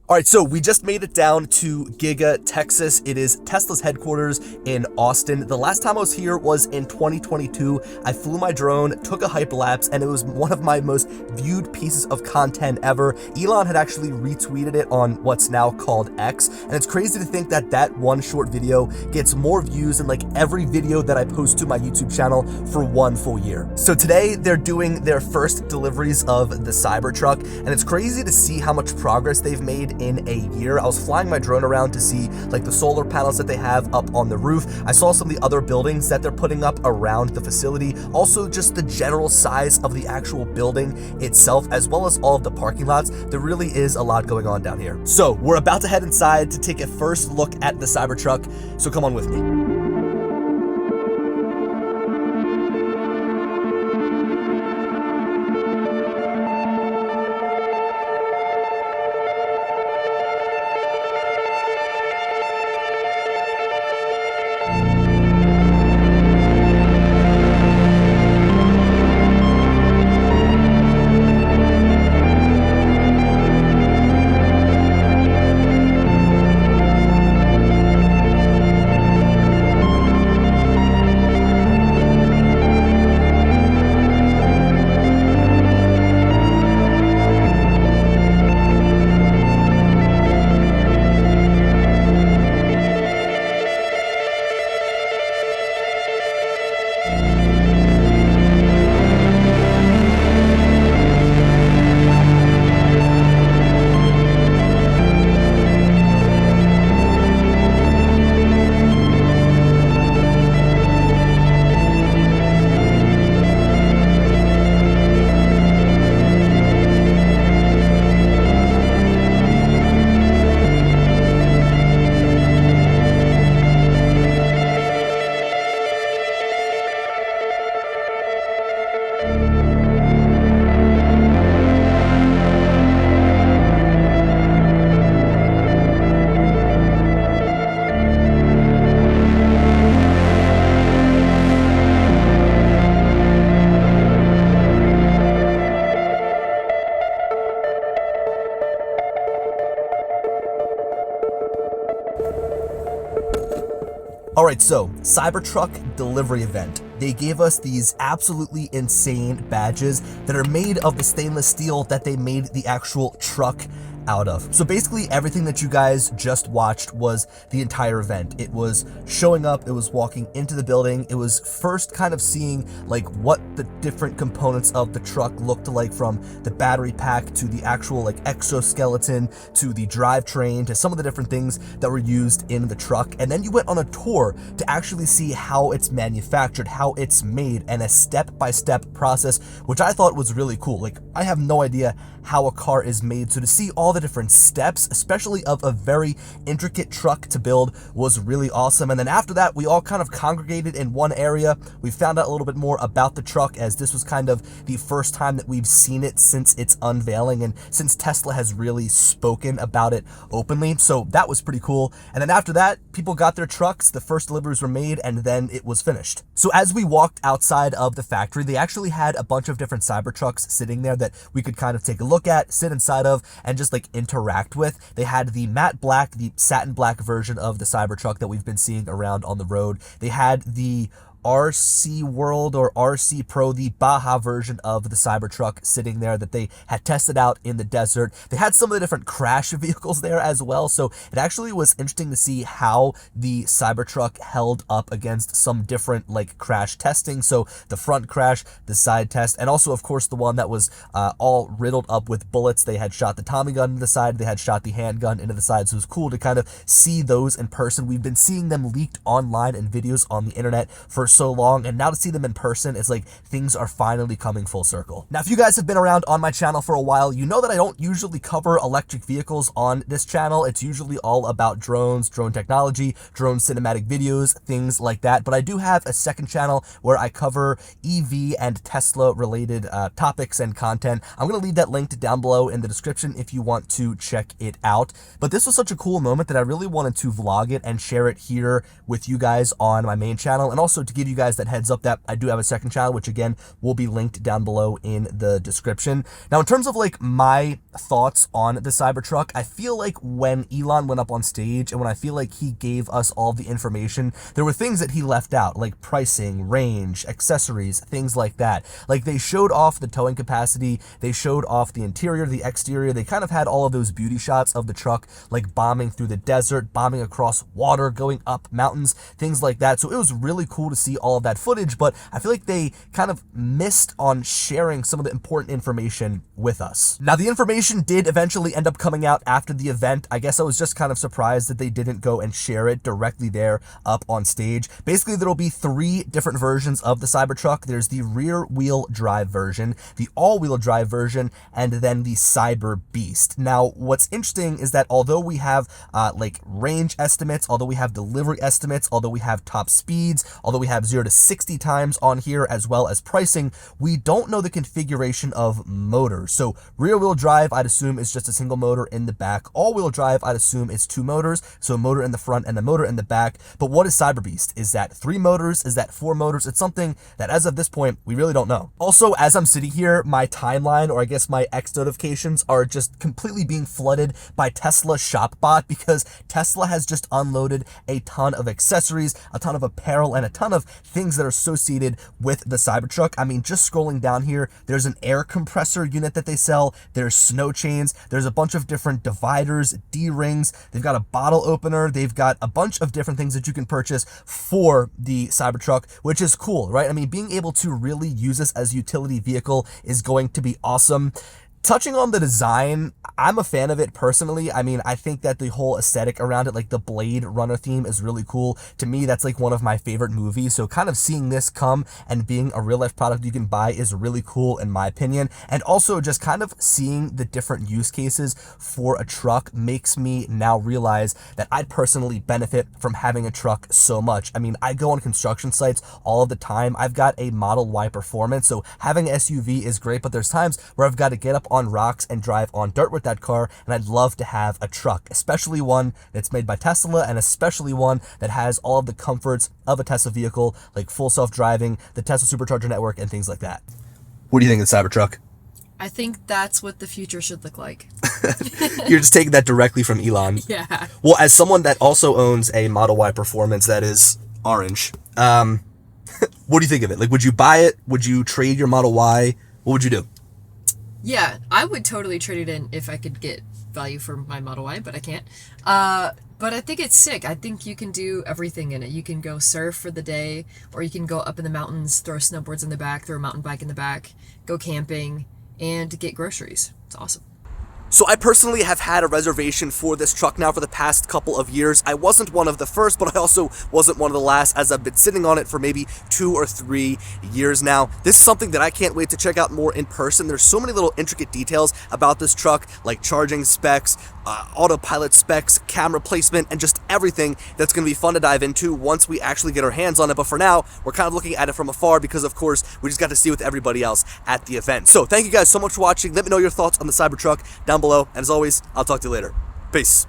All right, so we just made it down to Giga, Texas. It is Tesla's headquarters in Austin. The last time I was here was in 2022. I flew my drone, took a hyperlapse, and it was one of my most viewed pieces of content ever. Elon had actually retweeted it on what's now called X, and it's crazy to think that that one short video gets more views than like every video that I post to my YouTube channel for one full year. So today they're doing their first deliveries of the Cybertruck, and it's crazy to see how much progress they've made in a year. I was flying my drone around to see like the solar panels that they have up on the roof. I saw some of the other buildings that they're putting up around the facility. Also just the general size of the actual building itself, as well as all of the parking lots. There really is a lot going on down here. So we're about to head inside to take a first look at the Cybertruck. So come on with me. All right, so Cybertruck delivery event. They gave us these absolutely insane badges that are made of the stainless steel that they made the actual truck out of. So basically everything that you guys just watched was the entire event. It was showing up, it was walking into the building, it was first kind of seeing like what the different components of the truck looked like, from the battery pack to the actual like exoskeleton to the drivetrain to some of the different things that were used in the truck. And then you went on a tour to actually see how it's manufactured, how it's made, and a step-by-step process, which I thought was really cool. Like, I have no idea how a car is made, so to see all the different steps, especially of a very intricate truck to build, was really awesome. And then after that, we all kind of congregated in one area. We found out a little bit more about the truck, as this was kind of the first time that we've seen it since its unveiling and since Tesla has really spoken about it openly. So that was pretty cool. And then after that, people got their trucks, the first deliveries were made, and then it was finished. So as we walked outside of the factory, they actually had a bunch of different Cybertrucks sitting there that we could kind of take a look at, sit inside of, and just like interact with. They had the matte black, the satin black version of the Cybertruck that we've been seeing around on the road. They had the RC World or RC Pro, the Baja version of the Cybertruck sitting there that they had tested out in the desert. They had some of the different crash vehicles there as well, so it actually was interesting to see how the Cybertruck held up against some different like crash testing. So the front crash, the side test, and also of course the one that was all riddled up with bullets. They had shot the Tommy gun into the side, they had shot the handgun into the side, so it was cool to kind of see those in person. We've been seeing them leaked online in videos on the internet for so long, and now to see them in person, it's like things are finally coming full circle. Now, if you guys have been around on my channel for a while, you know that I don't usually cover electric vehicles on this channel. It's usually all about drones, drone technology, drone cinematic videos, things like that. But I do have a second channel where I cover EV and Tesla related topics and content. I'm going to leave that linked down below in the description if you want to check it out. But this was such a cool moment that I really wanted to vlog it and share it here with you guys on my main channel, and also to give give you guys that heads up that I do have a second channel, which again will be linked down below in the description. Now, in terms of like my thoughts on the Cybertruck, I feel like when Elon went up on stage and when I feel like he gave us all the information, there were things that he left out, like pricing, range, accessories, things like that. Like they showed off the towing capacity, they showed off the interior, the exterior, they kind of had all of those beauty shots of the truck, like bombing through the desert, bombing across water, going up mountains, things like that. So it was really cool to see all of that footage, but I feel like they kind of missed on sharing some of the important information with us. Now, the information did eventually end up coming out after the event. I guess I was just kind of surprised that they didn't go and share it directly there up on stage. Basically, there'll be 3 different versions of the Cybertruck. There's the rear-wheel drive version, the all-wheel drive version, and then the Cyber Beast. Now, what's interesting is that although we have like range estimates, although we have delivery estimates, although we have top speeds, although we have 0 to 60 times on here, as well as pricing, we don't know the configuration of motors. So rear-wheel drive, I'd assume, is just a single motor in the back. All-wheel drive, I'd assume, is 2 motors, so a motor in the front and a motor in the back. But what is Cyber Beast? Is that 3 motors? Is that 4 motors? It's something that, as of this point, we really don't know. Also, as I'm sitting here, my timeline, or I guess my X notifications, are just completely being flooded by Tesla ShopBot, because Tesla has just unloaded a ton of accessories, a ton of apparel, and a ton of things that are associated with the Cybertruck. I mean, just scrolling down here, there's an air compressor unit that they sell, there's snow chains, there's a bunch of different dividers, D-rings, they've got a bottle opener, they've got a bunch of different things that you can purchase for the Cybertruck, which is cool, right? I mean, being able to really use this as a utility vehicle is going to be awesome. Touching on the design, I'm a fan of it personally. I mean, I think that the whole aesthetic around it, like the Blade Runner theme, is really cool. To me, that's like one of my favorite movies. So kind of seeing this come and being a real life product you can buy is really cool in my opinion. And also just kind of seeing the different use cases for a truck makes me now realize that I'd personally benefit from having a truck so much. I mean, I go on construction sites all of the time. I've got a Model Y Performance, so having an SUV is great, but there's times where I've got to get up on rocks and drive on dirt with that car, and I'd love to have a truck, especially one that's made by Tesla, and especially one that has all of the comforts of a Tesla vehicle, like full self-driving, the Tesla supercharger network, and things like that. What do you think of the Cybertruck? I think that's what the future should look like. You're just taking that directly from Elon. Yeah. Well, as someone that also owns a Model Y Performance that is orange, what do you think of it? Like, would you buy it? Would you trade your Model Y? What would you do? Yeah, I would totally trade it in if I could get value for my Model Y, but I can't. But I think it's sick. I think you can do everything in it. You can go surf for the day, or you can go up in the mountains, throw snowboards in the back, throw a mountain bike in the back, go camping, and get groceries. It's awesome. So I personally have had a reservation for this truck now for the past couple of years. I wasn't one of the first, but I also wasn't one of the last, as I've been sitting on it for maybe 2 or 3 years now. This is something that I can't wait to check out more in person. There's so many little intricate details about this truck, like charging specs, autopilot specs, camera placement, and just everything that's going to be fun to dive into once we actually get our hands on it. But for now, we're kind of looking at it from afar because, of course, we just got to see with everybody else at the event. So thank you guys so much for watching. Let me know your thoughts on the Cybertruck down below. And as always, I'll talk to you later. Peace.